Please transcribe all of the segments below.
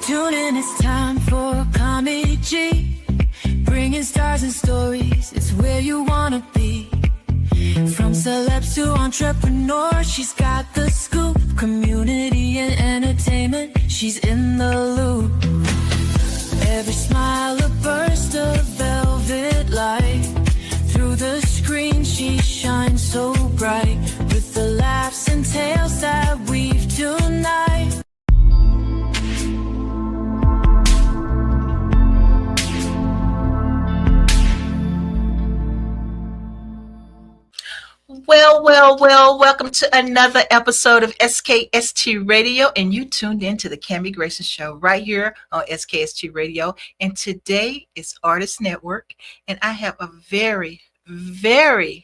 Tune in, it's time for Comedy G. Bringing stars and stories, it's where you wanna be. From celebs to entrepreneurs, she's got the scoop. Community and entertainment, she's in the loop. Every smile a burst of velvet light. Through the screen she shines so bright. With the laughs and tales that weave tonight. Well, welcome to another episode of SKST Radio, and you tuned in to the Cammie Grayson Show right here on SKST Radio, and today is Artist Network, and I have a very, did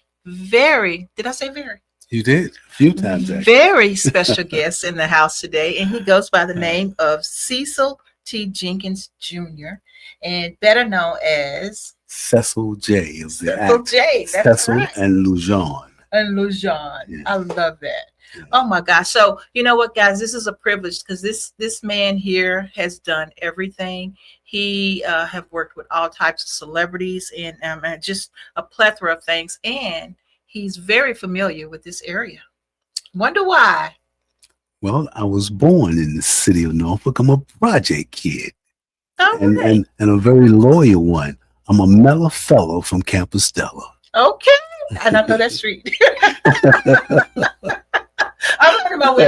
I say very? You did, a few times actually. Very special guest in the house today, and he goes by the name of Sesil T. Jenkins Jr., and better known as Sesil J. Is the Sesil J. That's Sesil right. and Lujon. And Lujon. Yeah. I love that. Yeah. Oh my gosh. So you know what, guys, this is a privilege because this man here has done everything. He have worked with all types of celebrities and just a plethora of things. And he's very familiar with this area. Wonder why? Well, I was born in the city of Norfolk. I'm a project kid. Oh, and a very loyal one. I'm a mellow fellow from Compostela. okay. And I know that street. I'm learning my way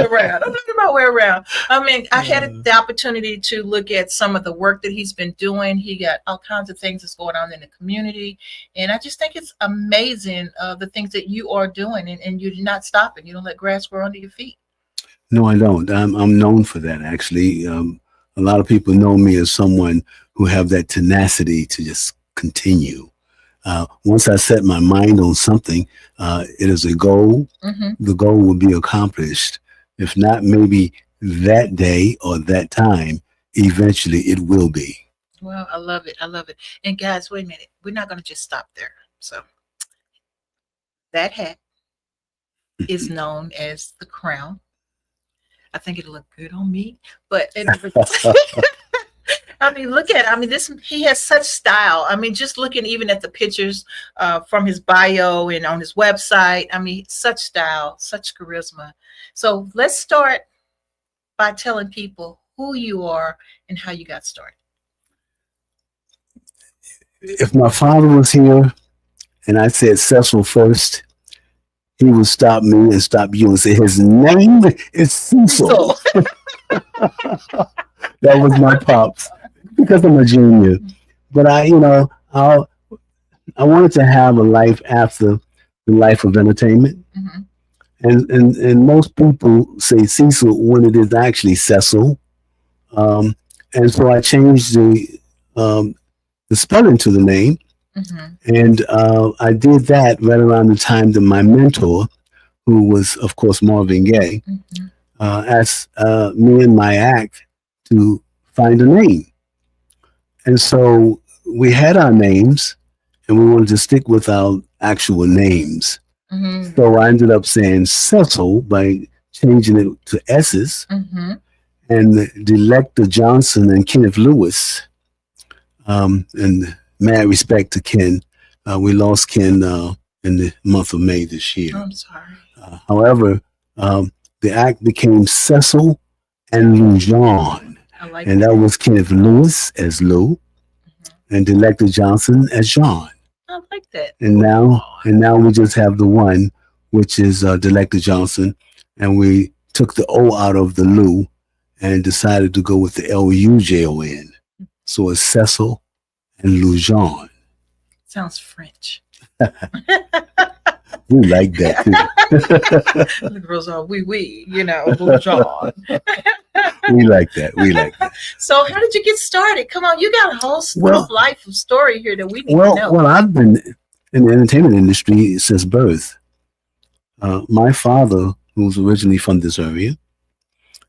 around. I mean, I had the opportunity to look at some of the work that he's been doing. He got all kinds of things that's going on in the community. And I just think it's amazing the things that you are doing. And you're not stopping. You don't let grass grow under your feet. No, I don't. I'm known for that, actually. A lot of people know me as someone who have that tenacity to just continue. Once I set my mind on something, it is a goal. Mm-hmm. The goal will be accomplished. If not, maybe that day or that time, eventually it will be. Well, I love it. And guys, wait a minute. We're not going to just stop there. So that hat is known as the crown. I think it'll look good on me, but I mean, look at it. I mean, he has such style. I mean, just looking even at the pictures from his bio and on his website. I mean, such style, such charisma. So let's start by telling people who you are and how you got started. If my father was here and I said Sesil first, he would stop me and stop you and say his name is Sesil. That was my pops. Because I'm a junior, but I wanted to have a life after the life of entertainment, mm-hmm. and most people say Sesil when it is actually Sesil, and so I changed the spelling to the name, mm-hmm. and I did that right around the time that my mentor, who was of course Marvin Gaye, mm-hmm. Asked me and my act to find a name. And so we had our names and we wanted to stick with our actual names. Mm-hmm. So I ended up saying Sesil by changing it to S's, mm-hmm. and Delecta Johnson and Kenneth Lewis. And mad respect to Ken. We lost Ken in the month of May this year. I'm sorry. However, the act became Sesil and Lujon. And that was Kenneth Lewis as Lou, mm-hmm. and Delecta Johnson as John. I like that. And now we just have the one, which is Delecta Johnson, and we took the O out of the Lou and decided to go with the Lujon. So it's Sesil and Lujon. Sounds French. We like that too. The girls are Lujon. We like that. So how did you get started? Come on, you got a whole life of story here that we need to know. Well, I've been in the entertainment industry since birth. My father, who was originally from this area,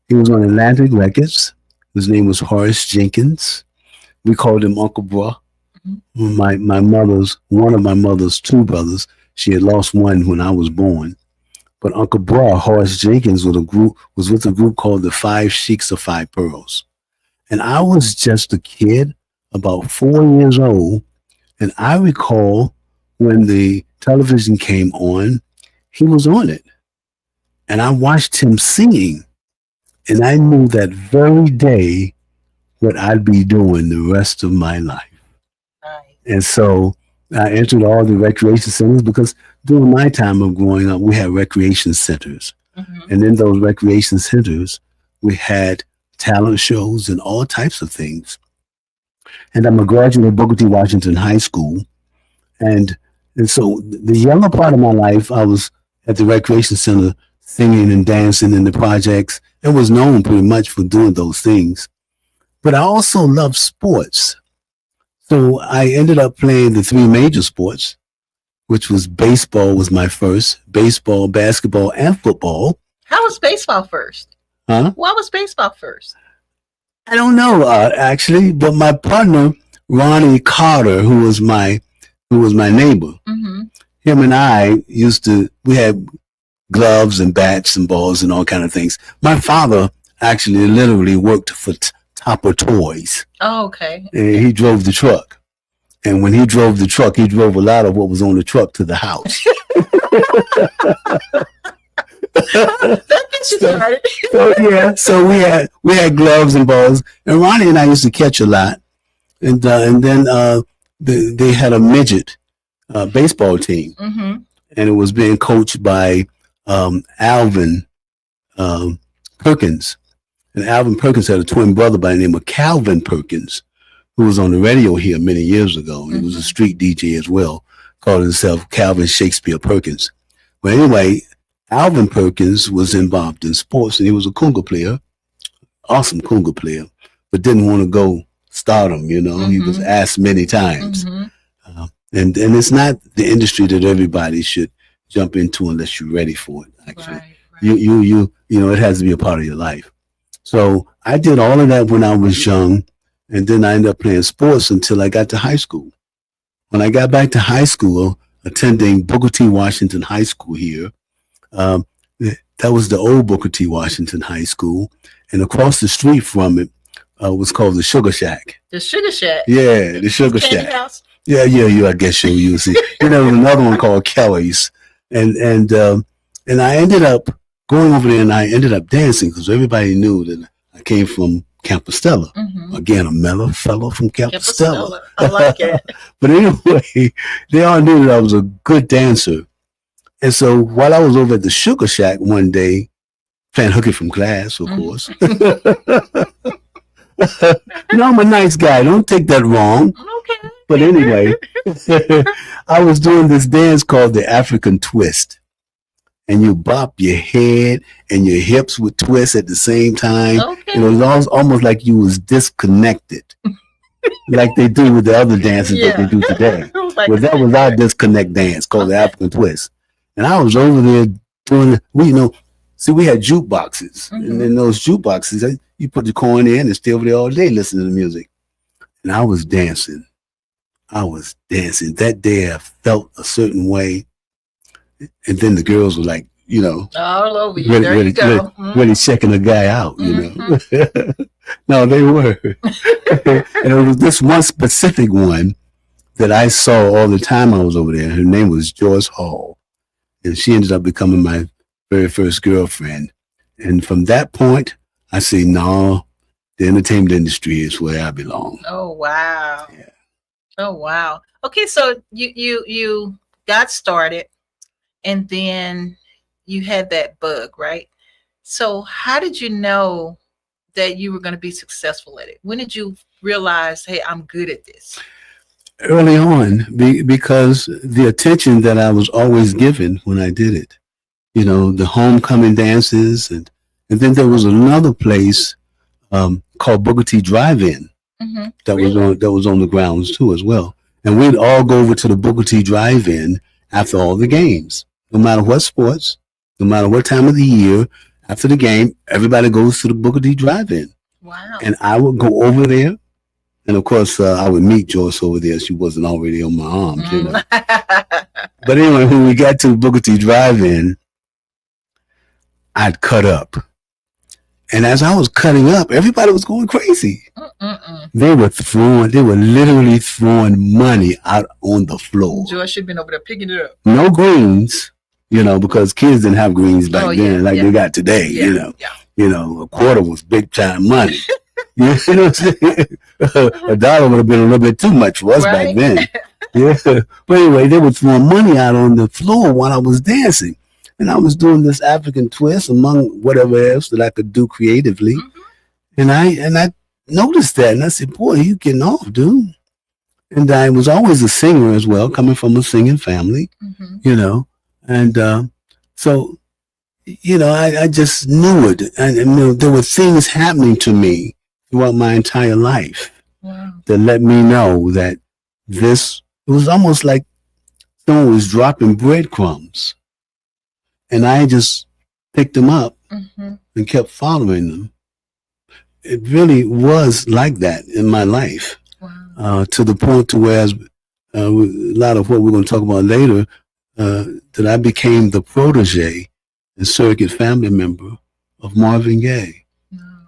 he was on Atlantic Records. His name was Horace Jenkins. We called him Uncle Bra. Mm-hmm. One of my mother's two brothers, she had lost one when I was born. But Uncle Bra, Horace Jenkins, was with a group called the Five Sheiks of Five Pearls. And I was just a kid, about 4 years old. And I recall when the television came on, he was on it. And I watched him singing. And I knew that very day what I'd be doing the rest of my life. Nice. And so I entered all the recreation centers because during my time of growing up, we had recreation centers. Mm-hmm. And in those recreation centers, we had talent shows and all types of things. And I'm a graduate of Booker T. Washington High School. And so the younger part of my life, I was at the recreation center singing and dancing in the projects and was known pretty much for doing those things. But I also loved sports. So I ended up playing the 3 major sports, which was baseball was my first, baseball, basketball, and football. How was baseball first? Huh? Why was baseball first? I don't know, actually, but my partner, Ronnie Carter, who was my neighbor, Mm-hmm. him and I we had gloves and bats and balls and all kind of things. My father actually literally worked for Topper Toys. Oh, okay. And he drove the truck. And when he drove the truck, he drove a lot of what was on the truck to the house. That gets you started. So we had gloves and balls, and Ronnie and I used to catch a lot, and then they had a midget baseball team, Mm-hmm. and it was being coached by Alvin Perkins, and Alvin Perkins had a twin brother by the name of Calvin Perkins, who was on the radio here many years ago. And he was a street DJ as well, called himself Calvin Shakespeare Perkins. But anyway, Alvin Perkins was involved in sports, and he was a conga player, awesome conga player, but didn't want to go stardom, you know. Mm-hmm. He was asked many times. Mm-hmm. And it's not the industry that everybody should jump into unless you're ready for it, actually. Right. You know, it has to be a part of your life. So I did all of that when I was young, and then I ended up playing sports until I got to high school. When I got back to high school, attending Booker T. Washington High School here, that was the old Booker T. Washington High School, and across the street from it was called the Sugar Shack. The Sugar Shack. Yeah, the Sugar Candy Shack. House. Yeah, I guess you'll see. You know, another one called Kelly's, and I ended up going over there, and I ended up dancing because everybody knew that I came from Compostela. Mm-hmm. Again, a mellow fellow from Compostela. I like it. But anyway, they all knew that I was a good dancer. And so while I was over at the Sugar Shack one day, playing hooky from class, of course. You know, I'm a nice guy. Don't take that wrong. Okay. But anyway, I was doing this dance called the African Twist. And you bop your head and your hips would twist at the same time. Okay. And it was almost like you was disconnected. Like they do with the other dances that they do today. Like, Well, that was our disconnect dance called the African Twist. And I was over there doing, we had jukeboxes. Mm-hmm. And in those jukeboxes, you put the coin in and stay over there all day listening to music. And I was dancing. That day I felt a certain way. And then the girls were like, all over you. There you go. Really checking the guy out, Mm-hmm. No, they were. And it was this one specific one that I saw all the time I was over there. Her name was Joyce Hall. And she ended up becoming my very first girlfriend. And from that point, I say, no, the entertainment industry is where I belong. Oh, wow. Yeah. Oh, wow. Okay, so you got started, and then you had that bug, right? So how did you know that you were going to be successful at it? When did you realize, hey, I'm good at this? Early on, because the attention that I was always given when I did it, the homecoming dances, and then there was another place called Booker T Drive-In that was on the grounds too as well, and we'd all go over to the Booker T Drive-In after all the games, no matter what sports, no matter what time of the year. After the game, everybody goes to the Booker T Drive-In. Wow. And I would go over there. And of course, I would meet Joyce over there. She wasn't already on my arms, But anyway, when we got to Booker T Drive-In, I'd cut up. And as I was cutting up, everybody was going crazy. They were literally throwing money out on the floor. George should have been over there picking it up. No greens, because kids didn't have greens back then like they got today, a quarter was big time money. You know what I'm saying? $1 would have been a little bit too much for us back then. Yeah. But anyway, they were throwing money out on the floor while I was dancing. And I was doing this African twist among whatever else that I could do creatively. And I noticed that, and I said, boy, you getting off, dude. And I was always a singer as well, coming from a singing family, and so, I just knew it. And there were things happening to me throughout my entire life that let me know that it was almost like someone was dropping breadcrumbs. And I just picked them up and kept following them. It really was like that in my life, to the point to where a lot of what we're going to talk about later, that I became the protege and surrogate family member of Marvin Gaye.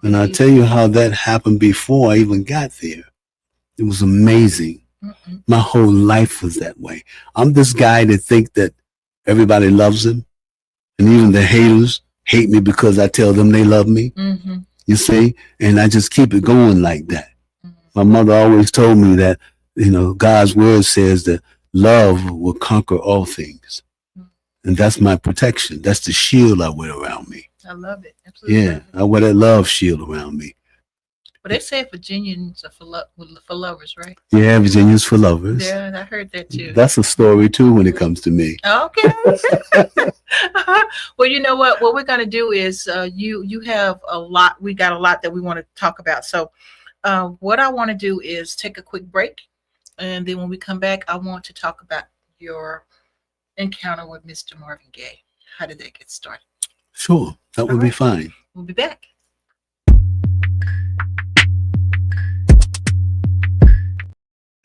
And I'll tell you how that happened before I even got there. It was amazing. My whole life was that way. I'm this guy that think that everybody loves him. And even the haters hate me because I tell them they love me. You see? And I just keep it going like that. My mother always told me that, God's word says that love will conquer all things. And that's my protection. That's the shield I wear around me. I love it. Absolutely. Yeah, I wear that love shield around me. But they say Virginians are for lovers, right? Yeah, Virginians for lovers. Yeah, I heard that too. That's a story too when it comes to me. Okay. Well, you know what? What we're going to do is you have a lot. We got a lot that we want to talk about. So what I want to do is take a quick break. And then when we come back, I want to talk about your encounter with Mr. Marvin Gaye. How did that get started? Sure. That would be fine. We'll be back.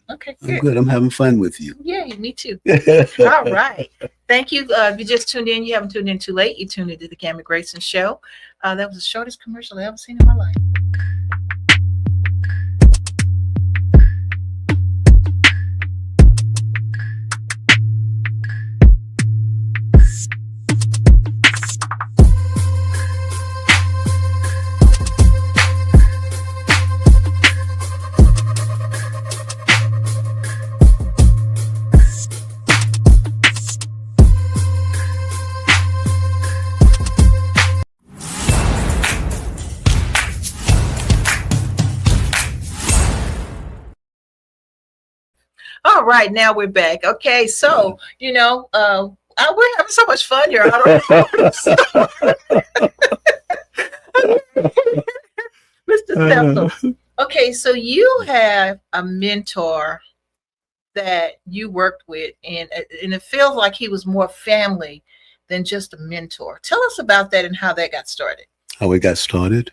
Okay, good. I'm good. I'm having fun with you. Yeah, me too. All right. Thank you. If you just tuned in, you haven't tuned in too late. You tuned into the Gamma Grayson Show. That was the shortest commercial I've ever seen in my life. All right, now we're back. Okay, so we're having so much fun here. I don't know. Mr. Sesil. Okay, so you have a mentor that you worked with, and it feels like he was more family than just a mentor. Tell us about that and how that got started. How it got started?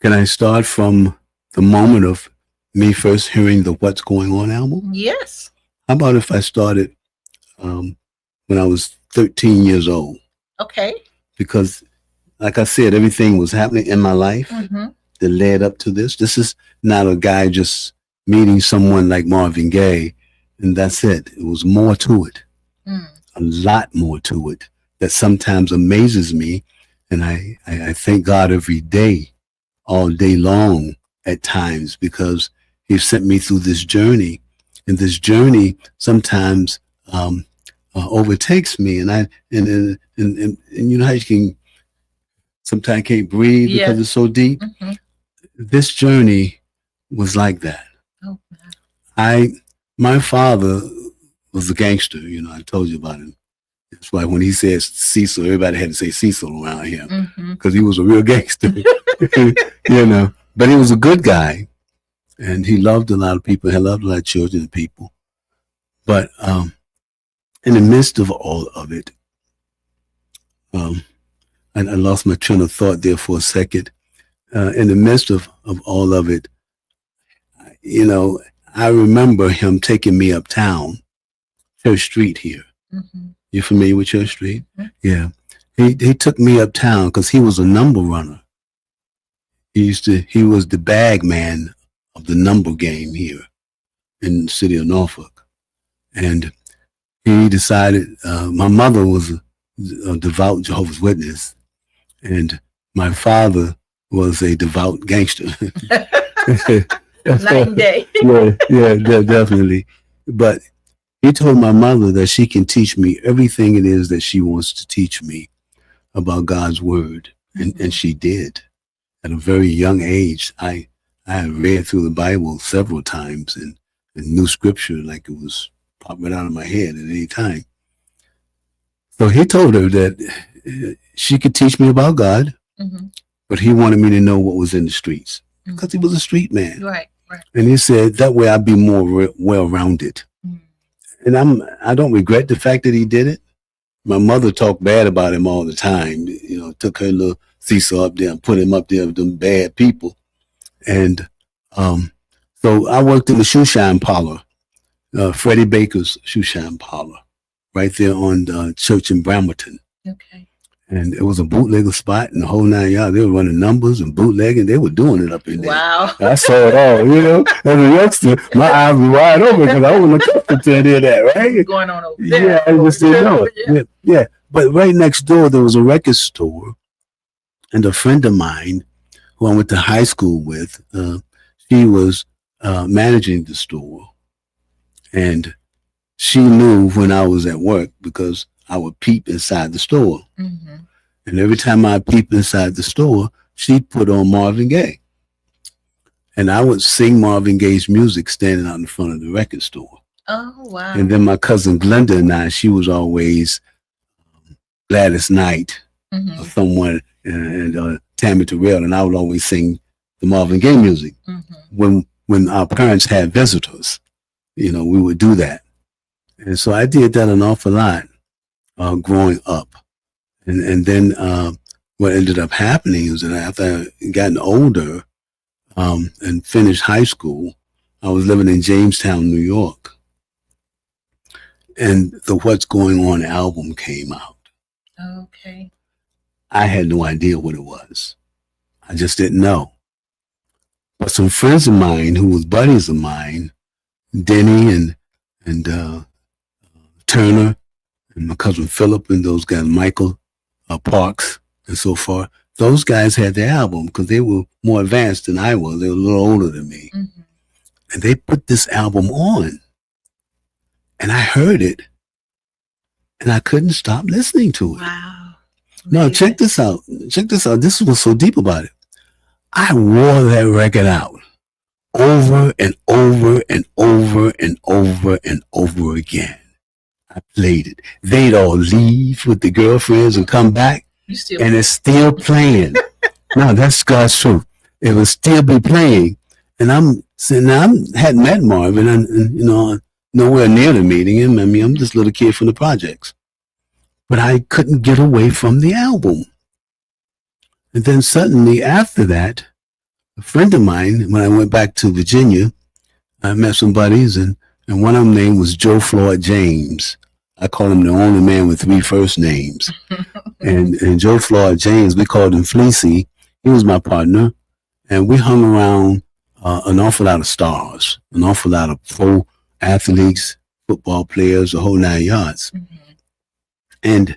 Can I start from the moment of me first hearing the What's Going On album? Yes. How about if I started when I was 13 years old? Okay. Because, like I said, everything was happening in my life that led up to this. This is not a guy just meeting someone like Marvin Gaye, and that's it. It was more to it. A lot more to it that sometimes amazes me. And I thank God every day, all day long at times, because he sent me through this journey. And this journey sometimes overtakes me. And you know how you can sometimes can't breathe because it's so deep. This journey was like that. Oh, my father was a gangster, I told you about him. That's why when he says Sesil, everybody had to say Sesil around here because he was a real gangster, but he was a good guy and he loved a lot of people. He loved a lot of children and people. But in the midst of all of it, I lost my train of thought there for a second. In the midst of all of it, I remember him taking me uptown, Church Street here. You familiar with Church Street? Yeah. He took me uptown because he was a number runner. He was the bag man of the number game here in the city of Norfolk. And he decided, my mother was a devout Jehovah's Witness, and my father was a devout gangster. Night and day. yeah, definitely. But he told my mother that she can teach me everything it is that she wants to teach me about God's word. And she did. At a very young age, I had read through the Bible several times and knew scripture like it was popping out of my head at any time. So he told her that she could teach me about God, but he wanted me to know what was in the streets because he was a street man. Right. And he said that way I'd be more well-rounded. And I don't regret the fact that he did it. My mother talked bad about him all the time. You know, took her little Cecil up there and put him up there with them bad people. And so I worked in the shoe shine parlor, Freddie Baker's shoe shine parlor, right there on Church in Bremerton. Okay. And it was a bootlegger spot and the whole 9 yards. They were running numbers and bootlegging. They were doing it up in there. Wow. I saw it all, you know. As a youngster, my eyes were wide open because I wasn't accustomed to any of that, right? What's going on over there? Yeah, I just didn't know it. Yeah. But right next door, there was a record store. And a friend of mine who I went to high school with, she was managing the store. And she knew when I was at work because I would peep inside the store. And every time I peep inside the store, she'd put on Marvin Gaye. And I would sing Marvin Gaye's music standing out in front of the record store. Oh, wow. And then my cousin Glenda and I, she was always Gladys Knight or someone, and Tammy Terrell, and I would always sing the Marvin Gaye music. When our parents had visitors, you know, we would do that. And so I did that an awful lot growing up. And then what ended up happening is that after I gotten older and finished high school, I was living in Jamestown, New York. And the What's Going On album came out. Okay. I had no idea what it was. I just didn't know. But some friends of mine who was buddies of mine, Denny and Turner and my cousin Philip and those guys, Michael Parks and so forth, those guys had the album because they were more advanced than I was. They were a little older than me. And they put this album on. And I heard it. And I couldn't stop listening to it. Wow. No, check this out. Check this out. This is what's so deep about it. I wore that record out over and over and over and over and over again. I played it. They'd all leave with the girlfriends and come back, and it's still playing. No, that's God's truth. It will still be playing. And I'm saying, now I hadn't met Marvin, and you know, nowhere near the meeting him. I mean, I'm just a little kid from the projects. But I couldn't get away from the album. And then suddenly after that, a friend of mine, when I went back to Virginia, I met some buddies, and one of them name was Joe Floyd James. I call him the only man with 3 first names. and Joe Floyd James, we called him Fleecy. He was my partner. And we hung around an awful lot of stars, an awful lot of pro athletes, football players, the whole 9 yards. And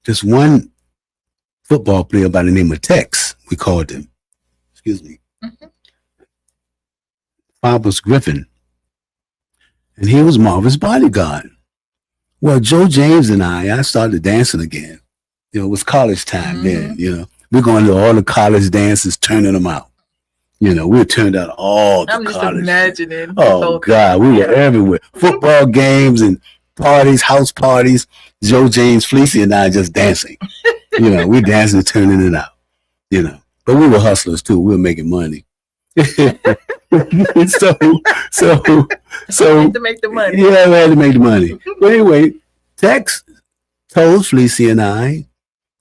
just one football player by the name of Tex, we called him. Excuse me. Faber's Griffin. And he was Marvin's bodyguard. Well, Joe James and I started dancing again. You know, it was college time then, you know. We're going to all the college dances, turning them out. You know, we turned out all the college. I'm just imagining. Oh, God, we were everywhere. Football games and parties, house parties. Joe James, Fleecy, and I just dancing. You know, we dancing and turning it out. You know, but we were hustlers too. We were making money. so we had to make the money. Yeah, we had to make the money. But anyway, Tex told Fleecy and I,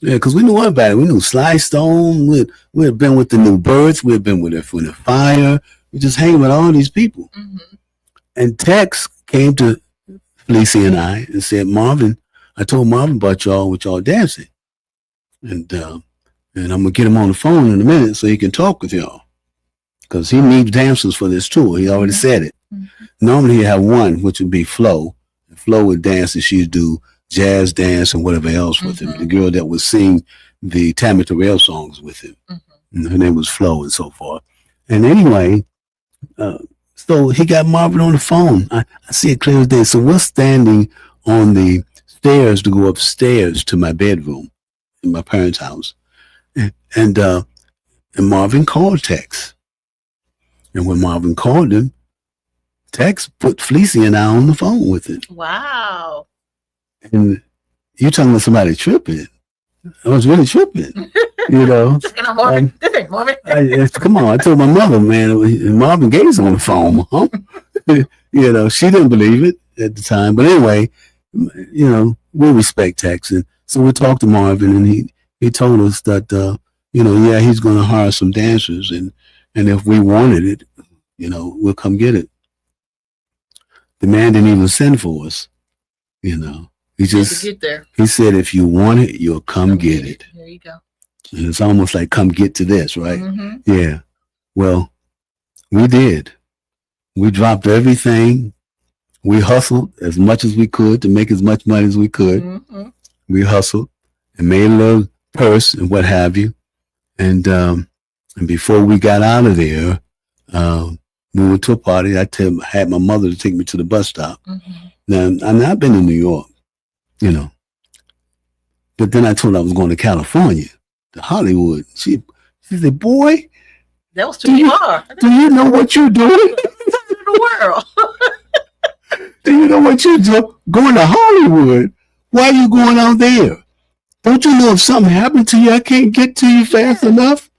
because we knew all about it. We knew Sly Stone. We had been with the New Birds. We had been with the Fire. We just hanging with all these people. And Tex came to Fleecy and I and said, Marvin, I told Marvin about y'all with y'all dancing. And And I'm going to get him on the phone in a minute so he can talk with y'all. Because he needs dancers for this tour. He already said it. Normally he'd have one, which would be Flo. Flo would dance and she'd do jazz dance and whatever else with him. The girl that would sing the Tammy Terrell songs with him. Her name was Flo and so forth. And anyway, so he got Marvin on the phone. I see it clear as day. So we're standing on the stairs to go upstairs to my bedroom in my parents' house. And Marvin called Tex. And when Marvin called him, Tex put Fleecy and I on the phone with him. Wow. And you talking about somebody tripping. I was really tripping, you know. Marvin. Come on, I told my mother, man, Marvin Gaye's on the phone, huh? You know, she didn't believe it at the time. But anyway, you know, we respect Tex. And so we talked to Marvin, and he told us that, you know, yeah, he's going to hire some dancers. And if we wanted it, you know, we'll come get it. The man didn't even send for us, you know. He just get there. He said, if you want it, you'll come get it. There you go. And it's almost like come get to this, right? Yeah. Well, we did. We dropped everything. We hustled as much as we could to make as much money as we could. We hustled and made a little purse and what have you. And before we got out of there, we went to a party. I had my mother to take me to the bus stop. Now, I've been in New York, you know, but then I told her I was going to California, to Hollywood. She said, boy, that was too far. Do you know what you're doing? In the world. Do you know what you're doing? Going to Hollywood. Why are you going out there? Don't you know if something happened to you, I can't get to you fast enough?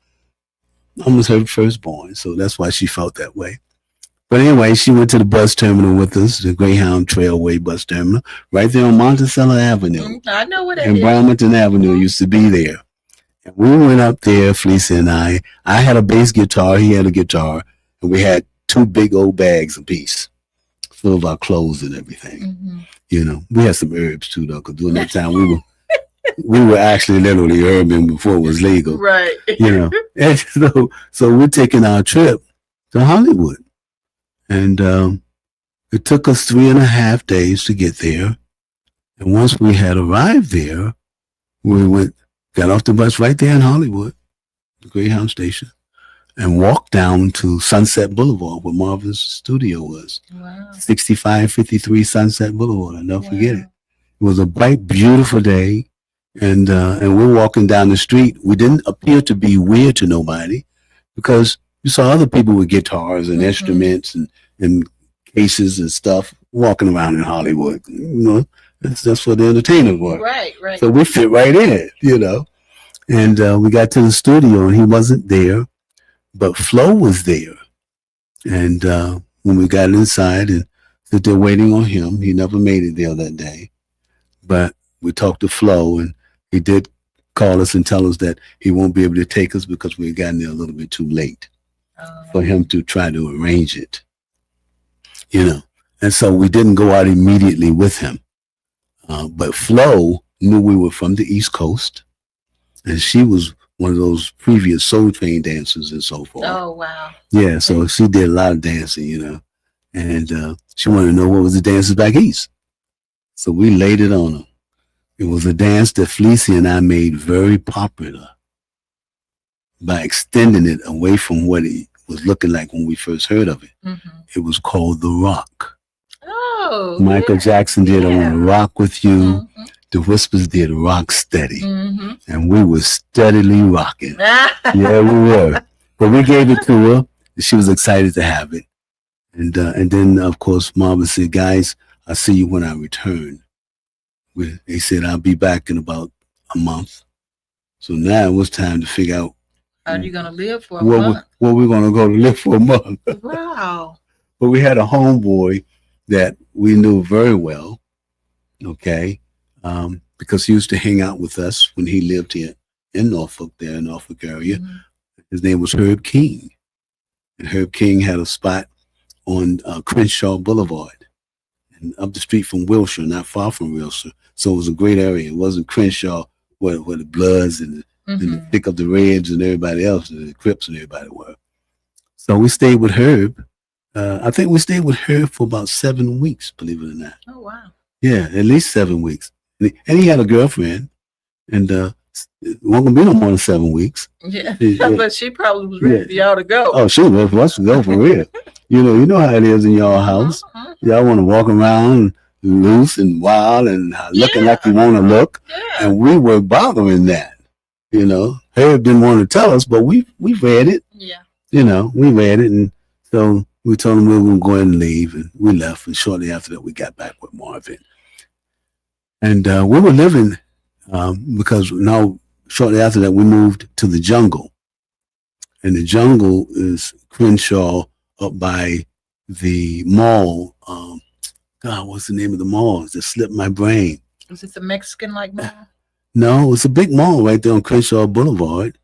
I was her firstborn, so that's why she felt that way. But anyway, she went to the bus terminal with us, the Greyhound Trailway bus terminal, right there on Monticello Avenue. I know what that and is. Brownington Avenue used to be there. And we went up there, Felicia and I. I had a bass guitar, he had a guitar, and we had 2 big old bags apiece full of our clothes and everything. You know, we had some herbs too, though, because during that time we were actually literally urban before it was legal. Right. You know, and so we're taking our trip to Hollywood. And it took us 3.5 days to get there. And once we had arrived there, we got off the bus right there in Hollywood, the Greyhound station, and walked down to Sunset Boulevard where Marvin's studio was. Wow. 6553 Sunset Boulevard. I'll never forget it. It was a bright, beautiful day. And we're walking down the street. We didn't appear to be weird to nobody because you saw other people with guitars and instruments and cases and stuff walking around in Hollywood. You know, that's what the entertainers were. Right. So we fit right in, you know. And we got to the studio and he wasn't there, but Flo was there. And when we got inside and stood there waiting on him, he never made it there that day. But we talked to Flo and he did call us and tell us that he won't be able to take us because we had gotten there a little bit too late for him to try to arrange it, you know. And so we didn't go out immediately with him. But Flo knew we were from the East Coast, and she was one of those previous Soul Train dancers and so forth. Oh, wow. Yeah, so she did a lot of dancing, you know, and she wanted to know what was the dances back east. So we laid it on her. It was a dance that Felicia and I made very popular by extending it away from what it was looking like when we first heard of it. It was called The Rock. Oh, Michael Jackson did I Wanna Rock With You. The Whispers did Rock Steady. And we were steadily rocking. Yeah, we were. But we gave it to her, and she was excited to have it. And then, of course, Marvin said, guys, I'll see you when I return. They said, I'll be back in about a month. So now it was time to figure out how are you going to live for a month? Where we're going to go to live for a month. Wow. But we had a homeboy that we knew very well, okay, because he used to hang out with us when he lived here in Norfolk, there in Norfolk area. His name was Herb King. And Herb King had a spot on Crenshaw Boulevard and up the street from Wilshire, not far from Wilshire. So it was a great area. It wasn't Crenshaw where the Bloods and and pick up the Reds and everybody else, the Crips and everybody were. So we stayed with Herb. I think we stayed with Herb for about 7 weeks, believe it or not. Oh, wow. Yeah, at least 7 weeks. And he had a girlfriend, and it wasn't going to be no more than 7 weeks. Yeah, but she probably was ready for y'all to go. Oh, she was for us to go for real. You know how it is in y'all house. Y'all want to walk around loose and wild and looking like you want to look. Yeah. And we were bothering that. You know, Herb didn't want to tell us, but we read it. Yeah. You know, we read it, and so we told him we were going to go ahead and leave, and we left. And shortly after that, we got back with Marvin. And we were living because now, shortly after that, we moved to the jungle. And the jungle is Crenshaw up by the mall. God, what's the name of the mall? It just slipped my brain. Is it the Mexican-like mall? No, it's a big mall right there on Crenshaw Boulevard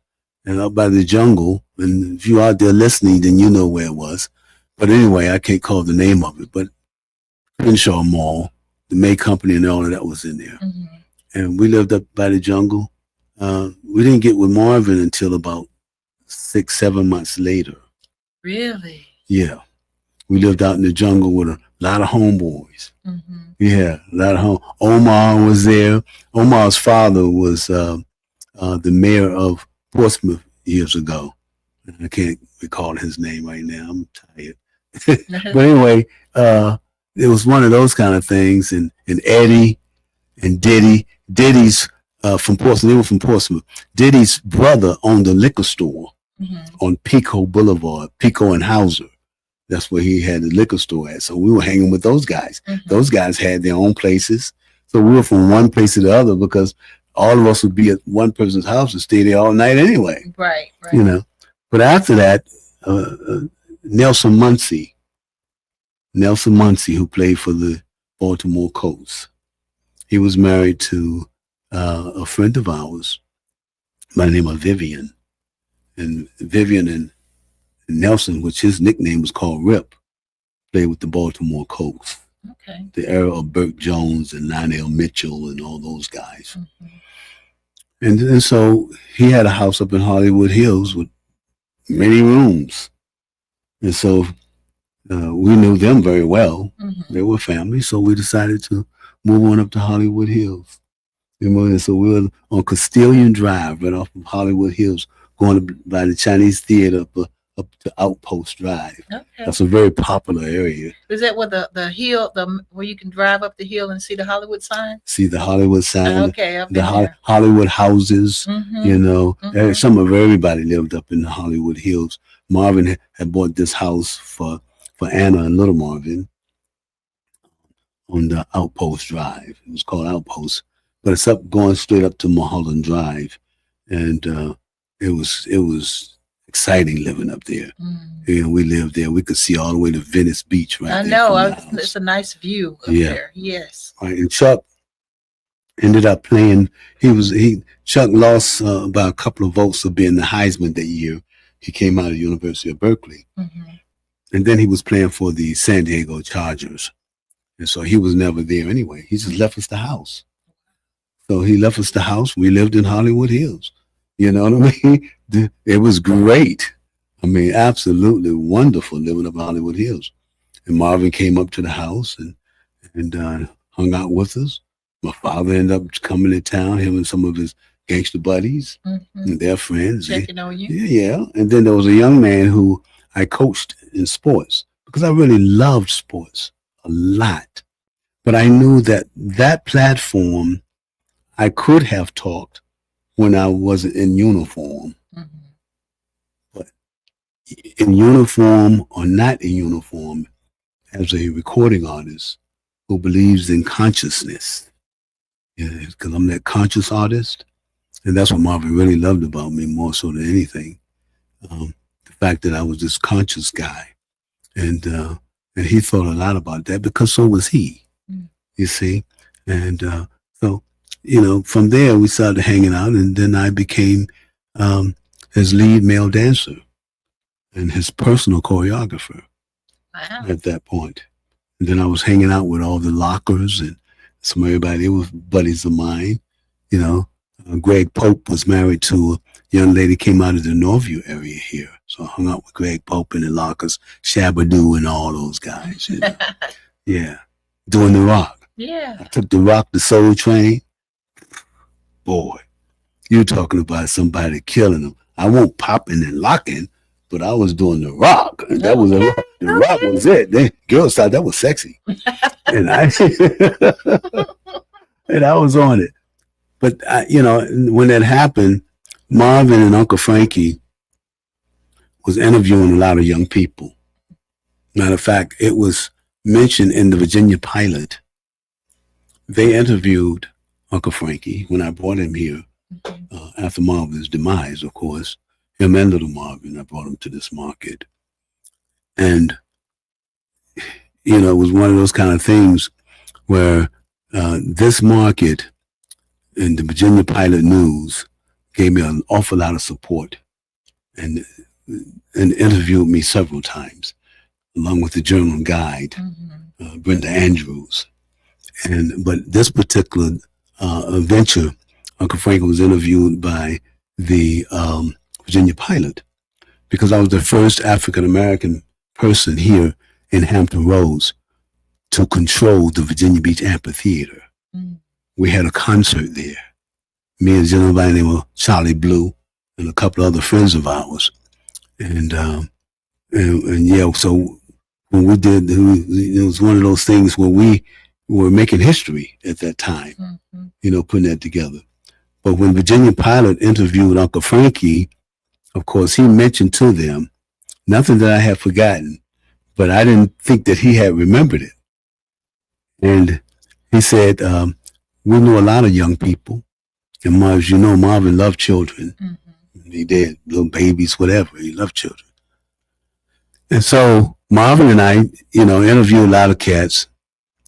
and up by the jungle. And if you're out there listening, then you know where it was. But anyway, I can't call the name of it. But Crenshaw Mall, the May Company and all of that was in there. Mm-hmm. And we lived up by the jungle. We didn't get with Marvin until about 6-7 months later. Really? Yeah. We lived out in the jungle with a lot of homeboys. Mm-hmm. Yeah, a lot of Omar was there. Omar's father was the mayor of Portsmouth years ago. I can't recall his name right now. I'm tired. But anyway, it was one of those kind of things. And Eddie and Diddy. Diddy's from Portsmouth. They were from Portsmouth. Diddy's brother owned a liquor store on Pico Boulevard, Pico and Hauser. That's where he had the liquor store at. So we were hanging with those guys. Mm-hmm. Those guys had their own places. So we were from one place to the other because all of us would be at one person's house and stay there all night anyway. Right. You know. But after that, Nelson Muncie, who played for the Baltimore Colts, he was married to a friend of ours by the name of Vivian. And Vivian and Nelson, which his nickname was called Rip, played with the Baltimore Colts. Okay. The era of Burke Jones and Lionel Mitchell and all those guys. Mm-hmm. And so he had a house up in Hollywood Hills with many rooms. And so we knew them very well. Mm-hmm. They were family. So we decided to move on up to Hollywood Hills. And so we were on Castilian Drive, right off of Hollywood Hills, going by the Chinese Theater up to Outpost Drive. Okay. That's a very popular area. Is that where the hill, where you can drive up the hill and see the Hollywood sign? See the Hollywood sign. Okay, up the Hollywood houses. Mm-hmm. You know, some of everybody lived up in the Hollywood Hills. Marvin had bought this house for Anna and little Marvin on the Outpost Drive. It was called Outpost, but it's going straight up to Mulholland Drive, and it was exciting living up there. And we lived there. We could see all the way to Venice Beach right there. I know. It's a nice view up there. Yes. Right. And Chuck ended up playing. Chuck lost by a couple of votes of being the Heisman that year. He came out of the University of Berkeley. Mm-hmm. And then he was playing for the San Diego Chargers. And so he was never there anyway. He just left us the house. So he left us the house. We lived in Hollywood Hills. You know what I mean? It was great. I mean, absolutely wonderful living up in Hollywood Hills. And Marvin came up to the house and hung out with us. My father ended up coming to town, him and some of his gangster buddies and their friends. Checking on you? Yeah. And then there was a young man who I coached in sports because I really loved sports a lot. But I knew that platform I could have talked when I wasn't in uniform. Mm-hmm. But in uniform or not in uniform, as a recording artist who believes in consciousness, because I'm that conscious artist, and that's what Marvin really loved about me more so than anything. The fact that I was this conscious guy, and he thought a lot about that because so was he. You see, and so. You know, from there we started hanging out, and then I became his lead male dancer and his personal choreographer. Wow. At that point. And then I was hanging out with all the lockers and some everybody. They were buddies of mine. You know, Greg Pope was married to a young lady came out of the Northview area here. So I hung out with Greg Pope and the Lockers, Shabadoo and all those guys. You know? Yeah. Doing the rock. Yeah. I took the rock, the soul train. Boy, you're talking about somebody killing them. I won't popping and locking, but I was doing the rock. And that was the rock was it. They, girls thought that was sexy. And I and I was on it. But you know, when that happened, Marvin and Uncle Frankie was interviewing a lot of young people. Matter of fact, it was mentioned in the Virginia pilot. They interviewed Uncle Frankie when I brought him here after Marvin's demise, of course. Him and little Marvin, I brought him to this market. And, you know, it was one of those kind of things where this market and the Virginia Pilot News gave me an awful lot of support and interviewed me several times, along with the journal guide, Brenda Andrews. But this particular venture, Uncle Frank was interviewed by the Virginia Pilot because I was the first African-American person here in Hampton Roads to control the Virginia Beach Amphitheater. We had a concert there. Me and a gentleman by the name of Charlie Blue and a couple of other friends of ours. And yeah, so when we did, it was one of those things where we were making history at that time, you know, putting that together. But when Virginia Pilot interviewed Uncle Frankie, of course, he mentioned to them nothing that I had forgotten, but I didn't think that he had remembered it. And he said, we knew a lot of young people. And as you know, Marvin loved children. He did, little babies, whatever. He loved children. And so Marvin and I, you know, interviewed a lot of cats,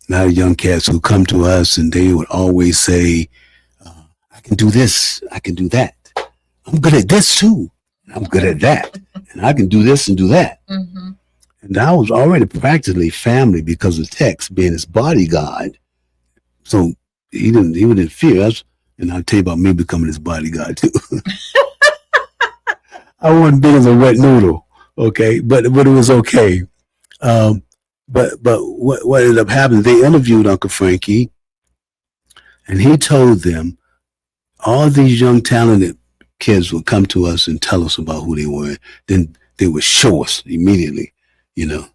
a lot of young cats who come to us, and they would always say, I can do this, I can do that. I'm good at this too. I'm good at that. And I can do this and do that. And I was already practically family because of Tex being his bodyguard. So he wouldn't fear us. And I'll tell you about me becoming his bodyguard too. I wasn't big as a wet noodle, okay, but it was okay. But what ended up happening, they interviewed Uncle Frankie, and he told them all these young talented kids would come to us and tell us about who they were. Then they would show us immediately, you know,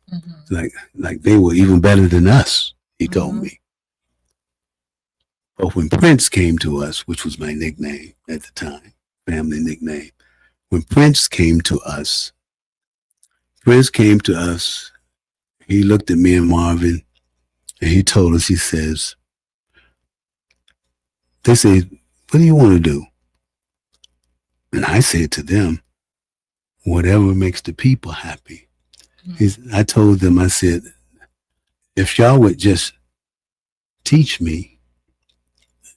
like they were even better than us, he told me. But when Prince came to us, which was my nickname at the time, family nickname, when Prince came to us, he looked at me and Marvin, and he told us, he says, they said, what do you want to do? And I said to them, whatever makes the people happy. I told them, I said, if y'all would just teach me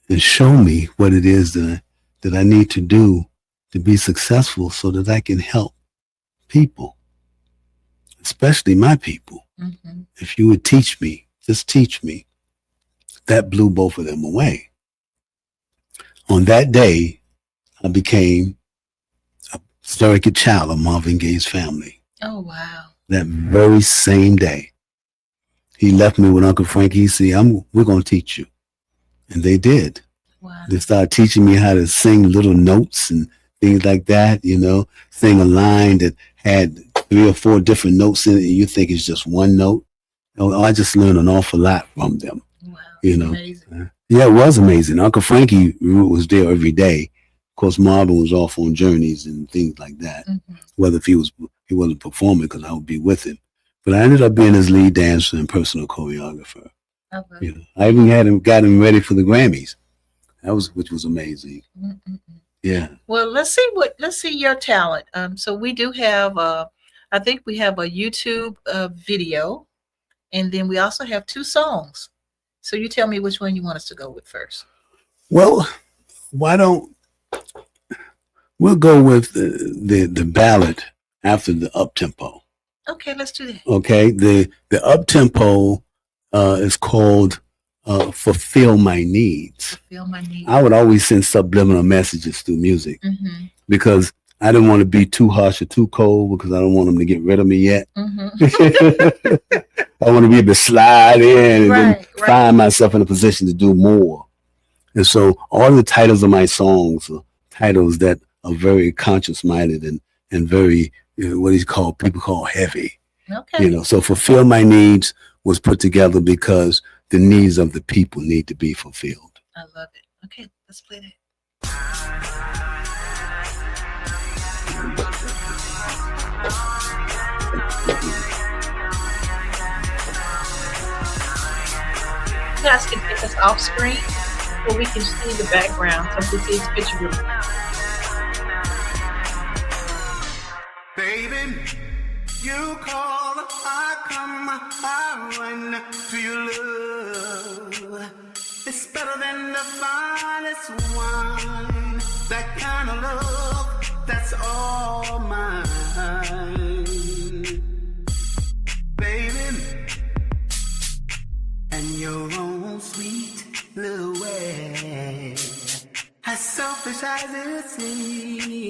and show me what it is that I need to do to be successful so that I can help people, especially my people. If you would teach me, just teach me. That blew both of them away. On that day, I became a surrogate child of Marvin Gaye's family. Oh, wow. That very same day. He left me with Uncle Frankie. He said, we're going to teach you. And they did. Wow. They started teaching me how to sing little notes and things like that, you know, sing a line that had 3 or 4 different notes in it, and you think it's just one note. Oh, I just learned an awful lot from them. Wow, you know. Amazing. Yeah, it was amazing. Uncle Frankie was there every day. Of course, Marvin was off on journeys and things like that. Whether if he wasn't performing, because I would be with him. But I ended up being his lead dancer and personal choreographer. You know, I even got him ready for the Grammys. Which was amazing. Yeah. Well, let's see your talent. So we do have I think we have a YouTube video, and then we also have 2 songs. So you tell me which one you want us to go with first. Well, we'll go with the ballad after the up-tempo. Okay, let's do that. Okay, the up-tempo is called fulfill my needs. Fulfill my needs. I would always send subliminal messages through music because I didn't want to be too harsh or too cold because I don't want them to get rid of me yet. I want to be able to slide in and then find myself in a position to do more. And so all the titles of my songs are titles that are very conscious-minded and very, what people call heavy. Okay. So Fulfill My Needs was put together because the needs of the people need to be fulfilled. I love it. Okay, let's play that. You guys can take us off screen so we can see the background. So we see his picture. Baby, you call, I come, I run to your love. It's better than the finest wine. That kind of love, that's all mine. Baby, and your own sweet little way, as selfish as it seems,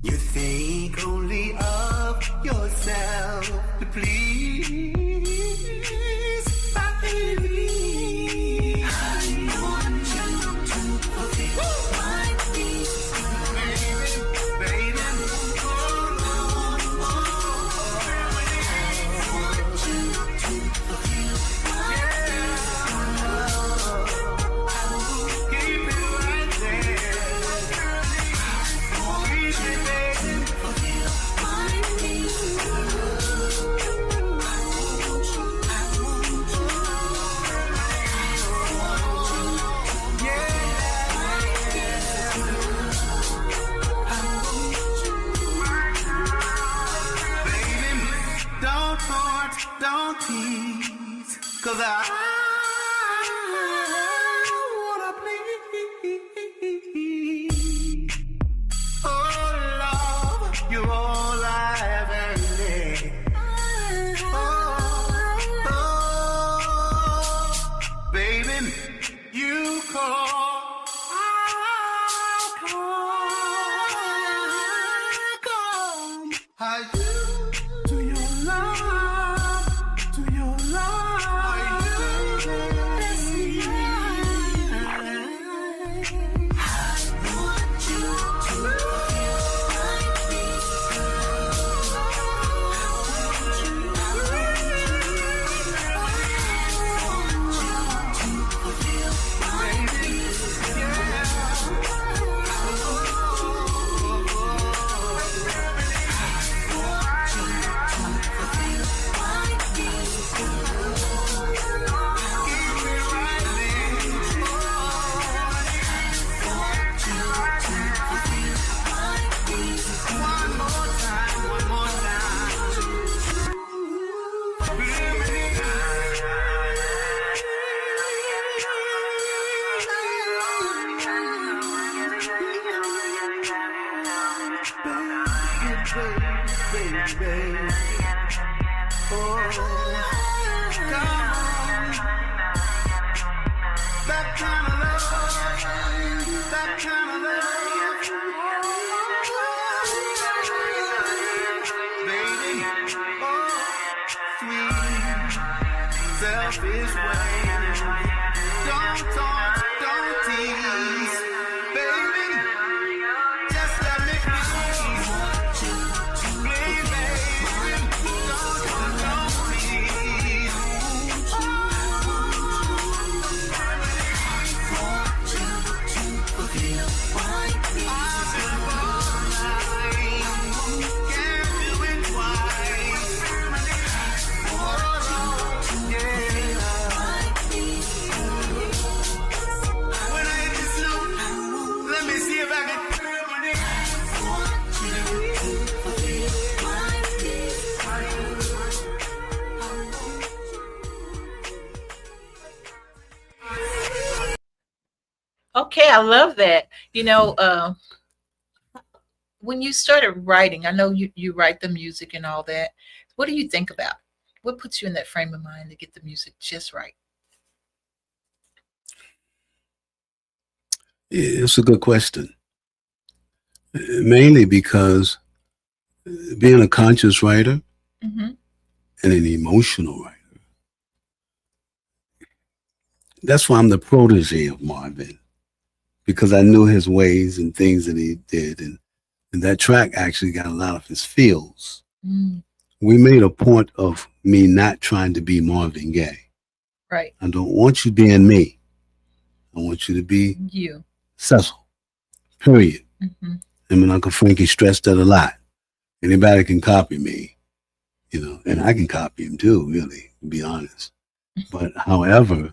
you think only of yourself to please my enemy. I want you to fulfill my needs, baby. Oh, I want you to fulfill my needs. Keep it right there. Don't tease, 'cause I wanna please. Oh, love, you're all I ever need. Oh, baby, you call, I'll come. I do to your love. Okay, I love that. When you started writing, I know you write the music and all that. What do you think about? What puts you in that frame of mind to get the music just right? It's a good question. Mainly because being a conscious writer and an emotional writer, that's why I'm the protege of Marvin, because I knew his ways and things that he did. And that track actually got a lot of his feels. We made a point of me not trying to be Marvin Gaye. Right. I don't want you being me. I want you to be you. Sesil. Period. I mean, Uncle Frankie stressed that a lot. Anybody can copy me, you know, and I can copy him too, really, to be honest. But however,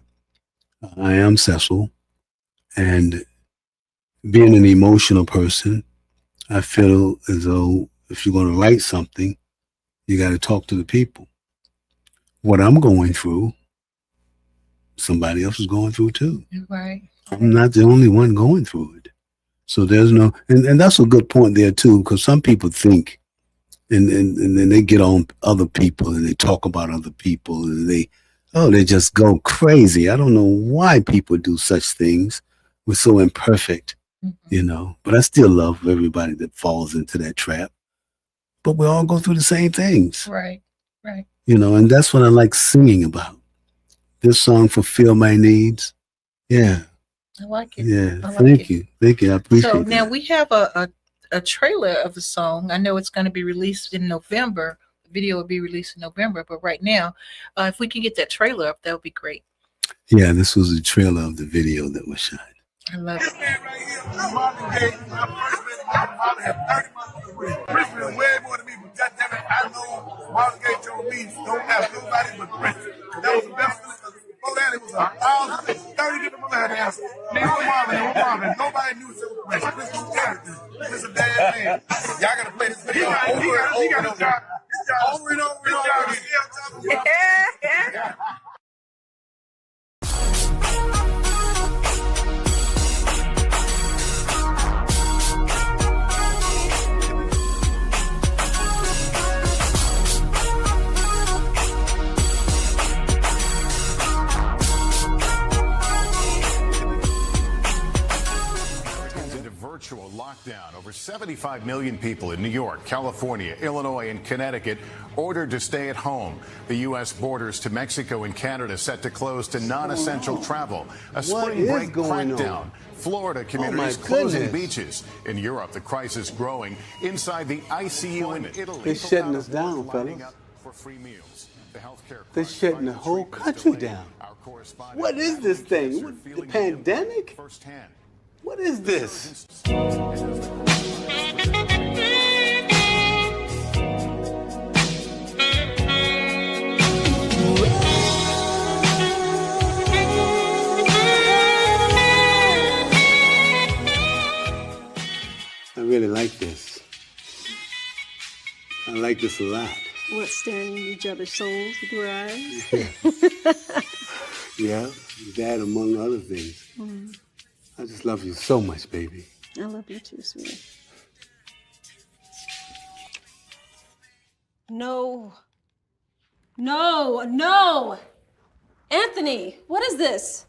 I am Sesil, and being an emotional person, I feel as though if you're going to write something, you got to talk to the people. What I'm going through, somebody else is going through too. Right. I'm not the only one going through it. So there's no, and that's a good point there too, because some people think, and then they get on other people and they talk about other people and they just go crazy. I don't know why people do such things. We're so imperfect, you know, but I still love everybody that falls into that trap. But we all go through the same things. Right, right. You know, and that's what I like singing about. This song, Fulfill My Needs. Yeah. I like it. Yeah. I like Thank you. Thank you. I appreciate it. So now we have a trailer of the song. I know it's going to be released in November. The video will be released in November, but right now, if we can get that trailer up, that would be great. Yeah, this was a trailer of the video that was shot. I love it. Right here, Marvin Gaye. My first met Marvin had 30 months of career. Prince been way more than me, but goddamn it, I know Marvin Gaye told me don't have nobody but Prince. That was the best. Before that, it was 30 different people had to answer. Me, no Marvin. Nobody knew it was Prince. Prince was everything. Prince a bad man. Y'all gotta play this video over and over and over. Yeah. Virtual lockdown. Over 75 million people in New York, California, Illinois, and Connecticut ordered to stay at home. The U.S. borders to Mexico and Canada set to close to non-essential travel. A spring break crackdown. Florida communities closing beaches. In Europe, the crisis growing. Inside the ICU in Italy, they're shutting us down, fellas. For free meals. The healthcare they're shutting the whole country down. What is this thing? The pandemic? Firsthand. What is this? I really like this. I like this a lot. What, staring in each other's souls with your eyes? Yeah, that among other things. I just love you so much, baby. I love you too, sweetie. No. No, no! Anthony, what is this?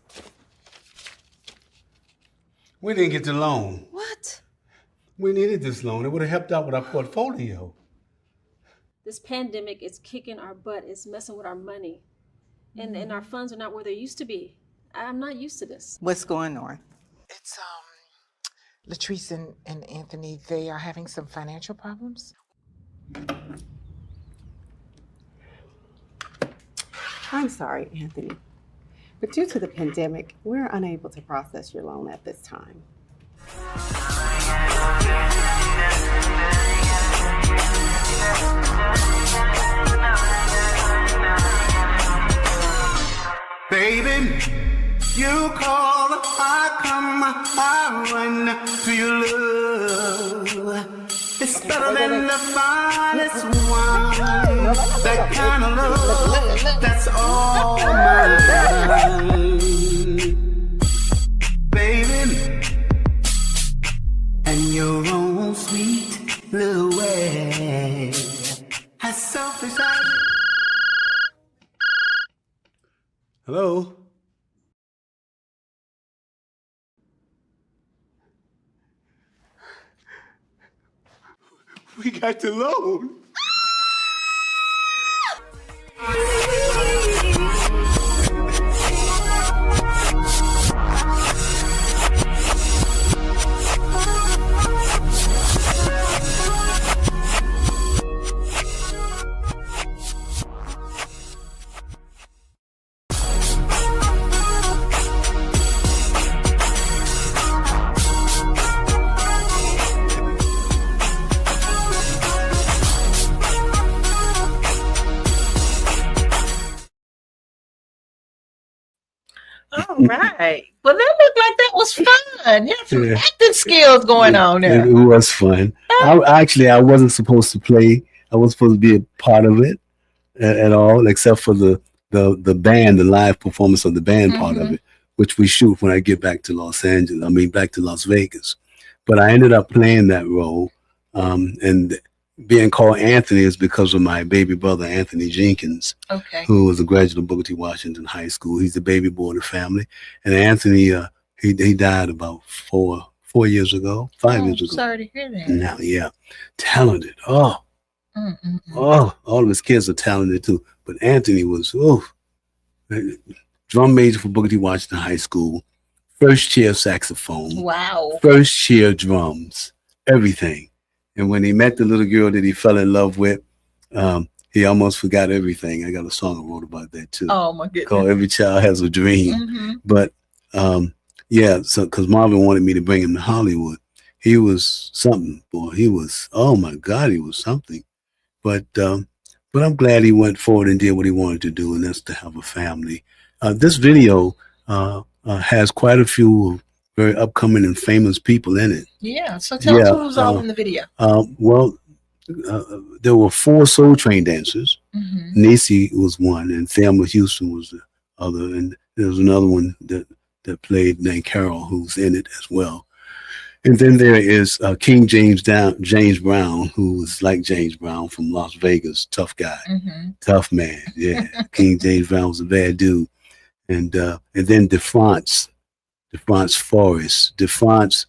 We didn't get the loan. What? We needed this loan. It would have helped out with our portfolio. This pandemic is kicking our butt. It's messing with our money. And our funds are not where they used to be. I'm not used to this. What's going on? It's Latrice and Anthony, they are having some financial problems. I'm sorry, Anthony, but due to the pandemic, we're unable to process your loan at this time. Baby, you call, I come, I run to your love. It's better than the finest wine. That kind of love, that's all mine. Baby, and your own sweet little way. As selfish as Hello? We got the loan. All right. Well, that looked like that was fun. You had some acting skills going on there. It was fun. I wasn't supposed to play. I wasn't supposed to be a part of it at all, except for the band, the live performance of the band part of it, which we shoot when I get back to back to Las Vegas. But I ended up playing that role, and being called Anthony is because of my baby brother, Anthony Jenkins, who was a graduate of Booker T. Washington High School. He's the baby boy of the family. And Anthony, he died about 5 years ago. Sorry to hear that. Now, yeah, talented. Oh, all of his kids are talented too. But Anthony was, drum major for Booker T. Washington High School, first chair saxophone, first chair drums, everything. And when he met the little girl that he fell in love with, he almost forgot everything. I got a song I wrote about that too. Oh my goodness! Called "Every Child Has a Dream." But so because Marvin wanted me to bring him to Hollywood, he was something. Boy, he was. Oh my God, he was something. But I'm glad he went forward and did what he wanted to do, and that's to have a family. This video has quite a few very upcoming and famous people in it. Yeah, so tell us who's all in the video. There were 4 Soul Train dancers. Nacey was one, and Thelma Houston was the other, and there was another one that played named Carol, who's in it as well. And then there is King James Brown, who was like James Brown from Las Vegas, tough guy, tough man. Yeah, King James Brown was a bad dude. And then DeFrance Forrest. DeFrance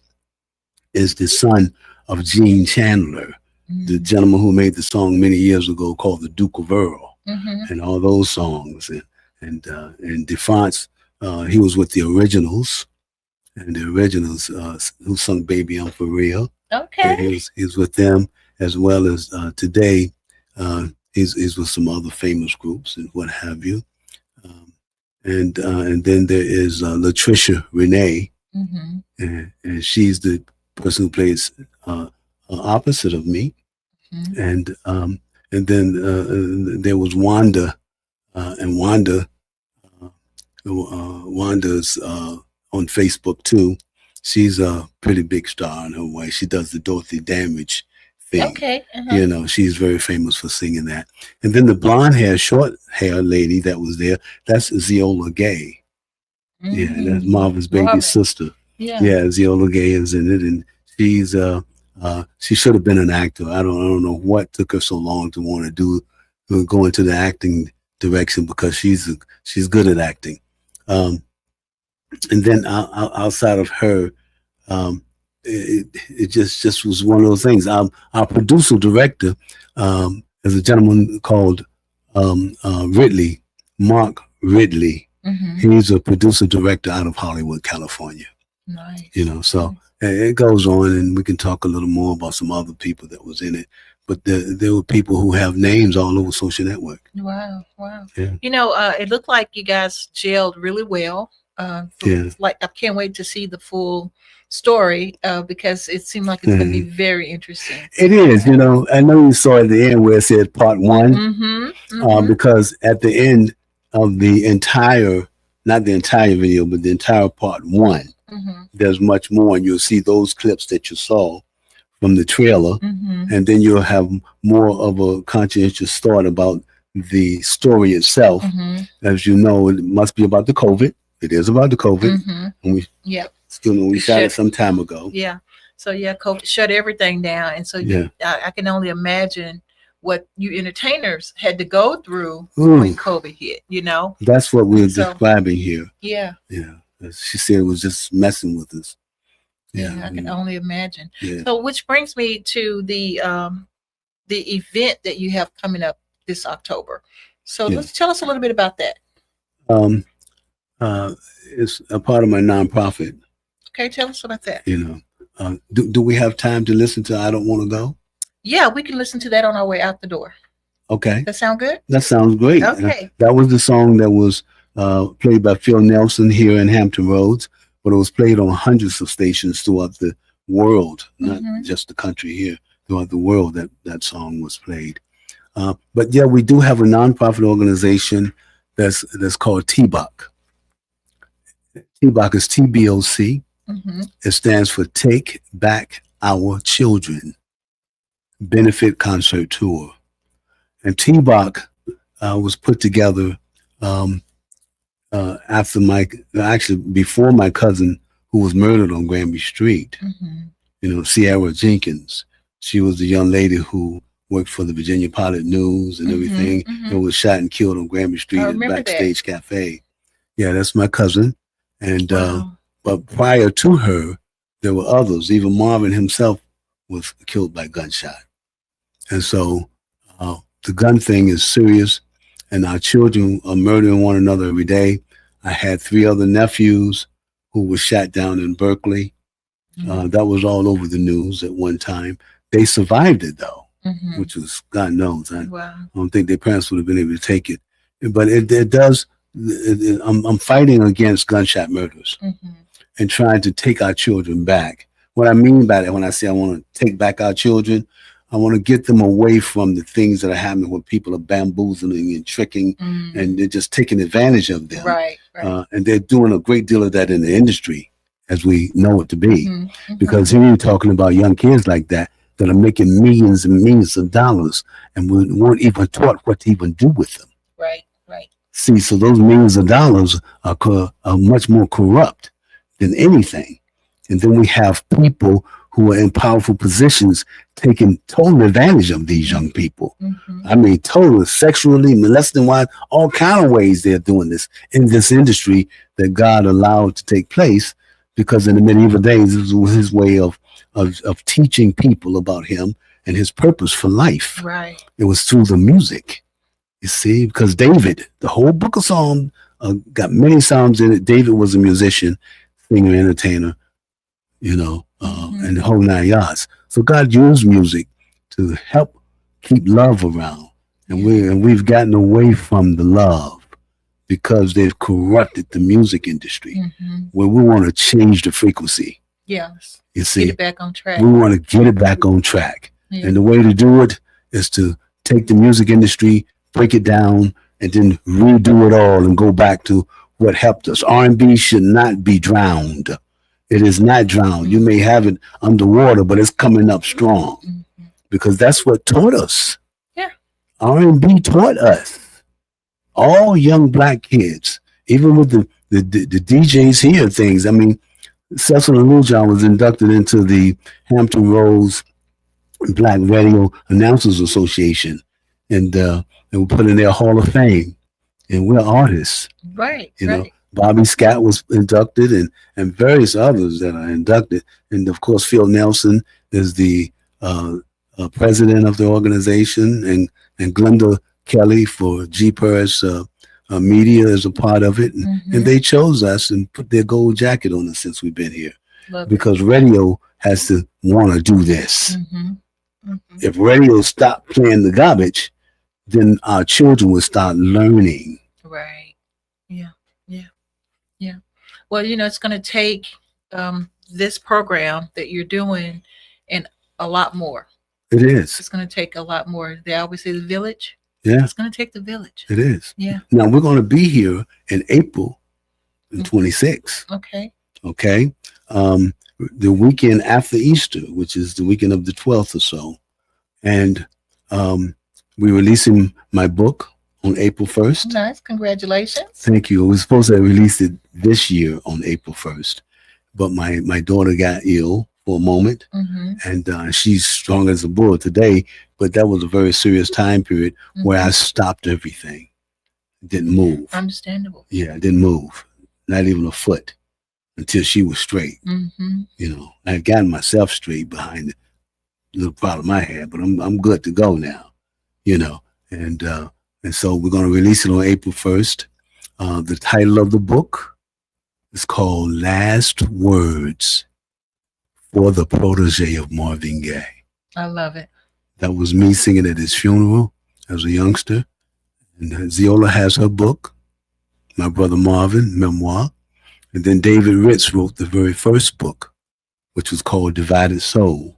is the son of Gene Chandler, the gentleman who made the song many years ago called The Duke of Earl, and all those songs. And DeFrance, he was with the Originals, and the Originals who sung "Baby I'm For Real." Okay, he's with them, as well as today he's with some other famous groups and what have you. And then there is Latricia Renee, and she's the person who plays opposite of me. And then there was Wanda, and Wanda's on Facebook too. She's a pretty big star in her way. She does the Dorothy Damage thing. You know, she's very famous for singing that. And then the blonde hair, short hair lady that was there, that's Zeola Gay. Yeah, that's Marvin's baby sister. Yeah, Zeola Gay is in it, and she should have been an actor. I don't know what took her so long to want to go into the acting direction, because she's good at acting. And then outside of her, it just was one of those things. Our producer director is a gentleman called Ridley, Mark Ridley. He's a producer director out of Hollywood, California. Nice. You know, so it goes on, and we can talk a little more about some other people that was in it. But there were people who have names all over social network. Wow. Yeah. You know, it looked like you guys gelled really well. Like, I can't wait to see the full story, because it seemed like it's going to be very interesting. It is. You know, I know you saw at the end where it said part 1, because at the end of the entire, not the entire video, but the entire part 1, there's much more, and you'll see those clips that you saw from the trailer, and then you'll have more of a conscientious thought about the story itself. As you know, it must be about the COVID. It is about the COVID. And we shot it some time ago. Yeah. So COVID shut everything down, and so I can only imagine what you entertainers had to go through Ooh. when COVID hit, you know? That's what we're So- describing here. Yeah. Yeah. She said it was just messing with us. Yeah, I can only imagine. Yeah. So, which brings me to the event that you have coming up this October. So, Yeah. let's tell us a little bit about that. It's a part of my nonprofit. Okay, tell us about that. You know, do we have time to listen to "I Don't Want to Go"? Yeah, we can listen to that on our way out the door. Okay, That sound good? that sounds great. Okay. That was the song that was played by Phil Nelson here in Hampton Roads, but it was played on hundreds of stations throughout the world, not just the country here, throughout the world that song was played. But yeah, we do have a nonprofit organization that's called TBOC. TBOC is TBOC. It stands for Take Back Our Children Benefit Concert Tour. And TBOC was put together before my cousin, who was murdered on Granby Street. You know, Sierra Jenkins. She was the young lady who worked for the Virginia Pilot News and everything, and was shot and killed on Granby Street at Backstage Cafe. Yeah, that's my cousin. And but prior to her, there were others. Even Marvin himself was killed by gunshot. And so the gun thing is serious, and our children are murdering one another every day. I had 3 other nephews who were shot down in Berkeley. That was all over the news at one time. They survived it though, which was God knows. I don't think their parents would have been able to take it. But it does. I'm fighting against gunshot murders and trying to take our children back. What I mean by that, when I say I want to take back our children, I want to get them away from the things that are happening where people are bamboozling and tricking and they're just taking advantage of them. Right. And they're doing a great deal of that in the industry, as we know it to be. Because here you're talking about young kids like that are making millions and millions of dollars and we weren't even taught what to even do with them. Right. See, so those millions of dollars are much more corrupt than anything. And then we have people who are in powerful positions taking total advantage of these young people. I mean, totally sexually, molesting wise, all kind of ways they're doing this in this industry that God allowed to take place, because in the medieval days, this was his way of teaching people about him and his purpose for life. Right. It was through the music, you see, because David, the whole book of Psalms got many Psalms in it. David was a musician, singer, entertainer, you know, and the whole 9 yards. So God used music to help keep love around. And we've gotten away from the love because they've corrupted the music industry where we want to change the frequency. Yes. You see, Get it back on track. we want to get it back on track. And the way to do it is to take the music industry, break it down, and then redo it all and go back to what helped us. R&B should not be drowned. It is not drowned. You may have it underwater, but it's coming up strong because that's what taught us. Yeah. R&B taught us. All young black kids, even with the DJs here, things. I mean, Sesil and Lujon was inducted into the Hampton Roads Black Radio Announcers Association, and were put in their Hall of Fame. And we're artists. Right. You know, Bobby Scott was inducted, and various others that are inducted. And of course, Phil Nelson is the president of the organization, and Glenda Kelly for G-Purse Media is a part of it. And they chose us and put their gold jacket on us since we've been here. Because radio has to want to do this. If radio stopped playing the garbage, then our children would start learning. Right. Yeah. Well, you know, it's going to take this program that you're doing and a lot more. It is. It's going to take a lot more. They always say the village. Yeah. It's going to take the village. It is. Yeah. Now we're going to be here in April 26. Okay. Okay. The weekend after Easter, which is the weekend of the 12th or so. And we're releasing my book on April 1st. Nice. Congratulations. Thank you. We were supposed to have released it this year on April 1st, but my daughter got ill for a moment, and she's strong as a bull today. But that was a very serious time period where I stopped everything, didn't move. Understandable. Yeah, I didn't move, not even a foot, until she was straight. You know, I had gotten myself straight behind the little problem I had, but I'm good to go now. You know, and so we're going to release it on April 1st. The title of the book is called Last Words for the Protégé of Marvin Gaye. I love it. That was me singing at his funeral as a youngster. And Ziola has her book, my brother Marvin, Memoir. And then David Ritz wrote the very first book, which was called Divided Soul.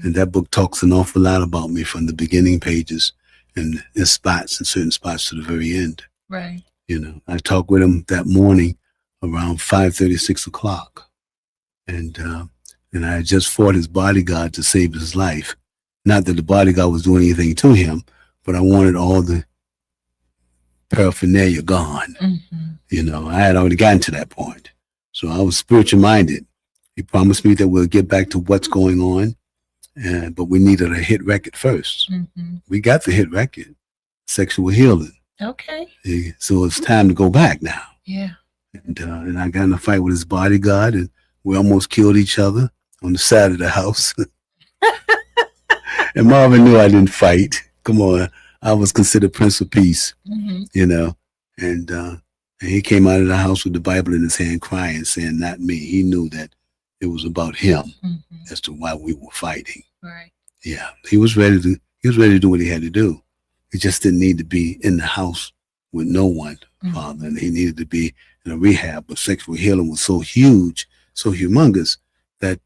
And that book talks an awful lot about me from the beginning pages and in spots, in certain spots to the very end. Right. You know, I talked with him that morning around 5:30, 6 o'clock. And I had just fought his bodyguard to save his life. Not that the bodyguard was doing anything to him, but I wanted all the paraphernalia gone. You know, I had already gotten to that point. So I was spiritual minded. He promised me that we'll get back to what's going on. But we needed a hit record first. We got the hit record, Sexual Healing. Okay. So it's time to go back now. Yeah. And I got in a fight with his bodyguard, and we almost killed each other on the side of the house. And Marvin knew I didn't fight. Come on. I was considered Prince of Peace, you know. And he came out of the house with the Bible in his hand crying, saying, not me. He knew that it was about him as to why we were fighting. Right. Yeah. He was ready to do what he had to do. He just didn't need to be in the house with no one, Father. And he needed to be in a rehab. But sexual healing was so huge, so humongous, that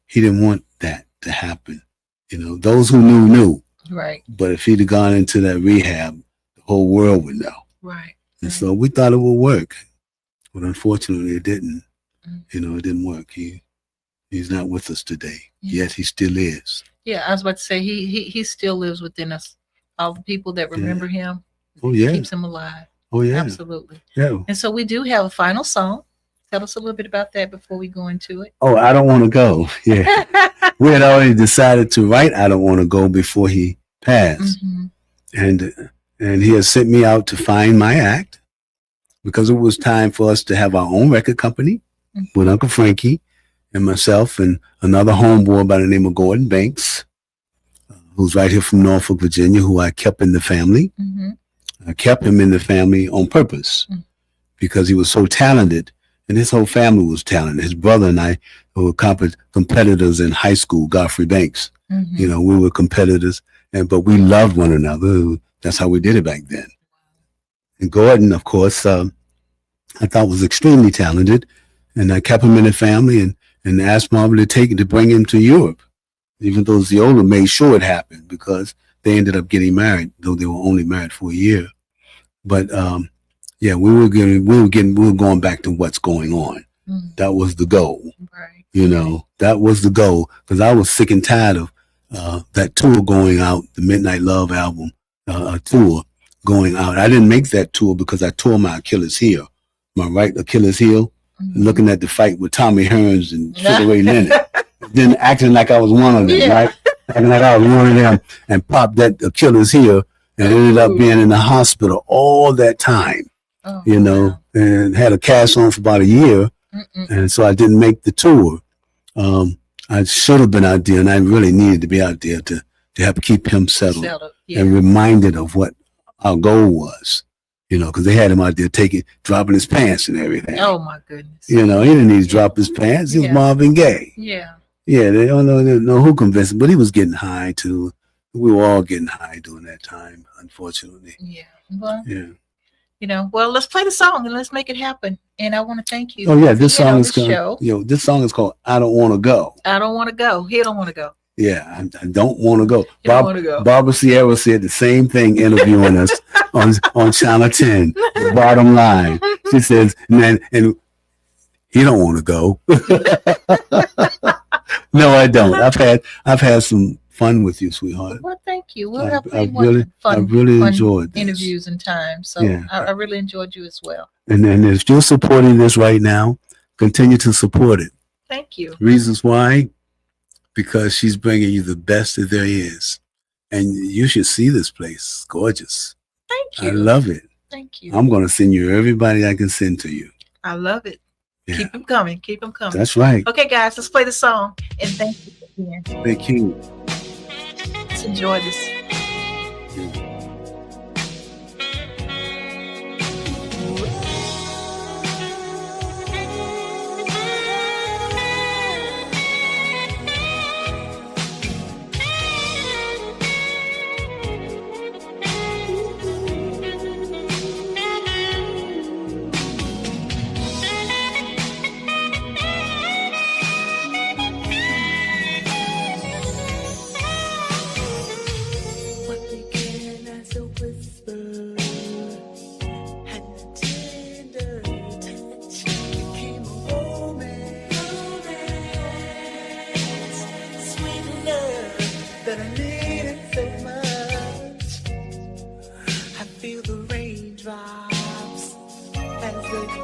he didn't want that to happen. You know, those who knew. Right. But if he'd have gone into that rehab, the whole world would know. Right. And so we thought it would work. But unfortunately, it didn't. You know, it didn't work. He's not with us today. Yet he still is. Yeah, I was about to say he still lives within us. All the people that remember him. Oh yeah. Keeps him alive. Oh yeah. Absolutely. Yeah. And so we do have a final song. Tell us a little bit about that before we go into it. Oh, I Don't Want to Go. Yeah. We had already decided to write I Don't Want to Go before he passed. And he had sent me out to find my act, because it was time for us to have our own record company with Uncle Frankie and myself and another homeboy by the name of Gordon Banks, who's right here from Norfolk, Virginia, who I kept in the family. I kept him in the family on purpose because he was so talented, and his whole family was talented. His brother and I were competitors in high school, Godfrey Banks. You know, we were competitors, but we loved one another. That's how we did it back then. And Gordon, of course, I thought was extremely talented, and I kept him in the family and asked Mowbray to bring him to Europe, even though Ziola made sure it happened, because they ended up getting married, though they were only married for a year. But yeah, we were going back to what's going on. That was the goal. Right. You know, that was the goal, because I was sick and tired of that tour going out, the Midnight Love album tour going out. I didn't make that tour because I tore my Achilles heel, my right Achilles heel, looking at the fight with Tommy Hearns and Sugar Ray Leonard, then acting like I was one of them, right? Acting like I was one of them, and popped that Achilles heel and ended up being in the hospital all that time, you know, and had a cast on for about a year. And so I didn't make the tour. I should have been out there, and I really needed to be out there to help keep him settled and reminded of what our goal was, you know, because they had him out there dropping his pants and everything. Oh my goodness. You know, he didn't need to drop his pants. He was Marvin Gaye. Yeah. Yeah, they don't know who convinced him, but he was getting high too. We were all getting high during that time, unfortunately. Yeah. Well, yeah. You know, well, let's play the song and let's make it happen. And I want to thank you. Oh yeah, this song is called. This song is called "I Don't Want to Go." I don't want to go. He don't want to go. Yeah, I don't want to go. Go. Barbara Sierra said the same thing interviewing us on Channel 10. The bottom line, she says, and he don't want to go. No, I don't. I've had some fun with you, sweetheart. Well, thank you. We'll have I really enjoyed this. interviews and time. So yeah. I really enjoyed you as well. And if you're supporting this right now, continue to support it. Thank you. Reasons why: because she's bringing you the best that there is. And you should see this place. It's gorgeous. Thank you. I love it. Thank you. I'm going to send you everybody I can send to you. I love it. Yeah. Keep them coming. Keep them coming. That's right. Okay, guys, let's play the song. And thank you again. Thank you. Let's enjoy this. As they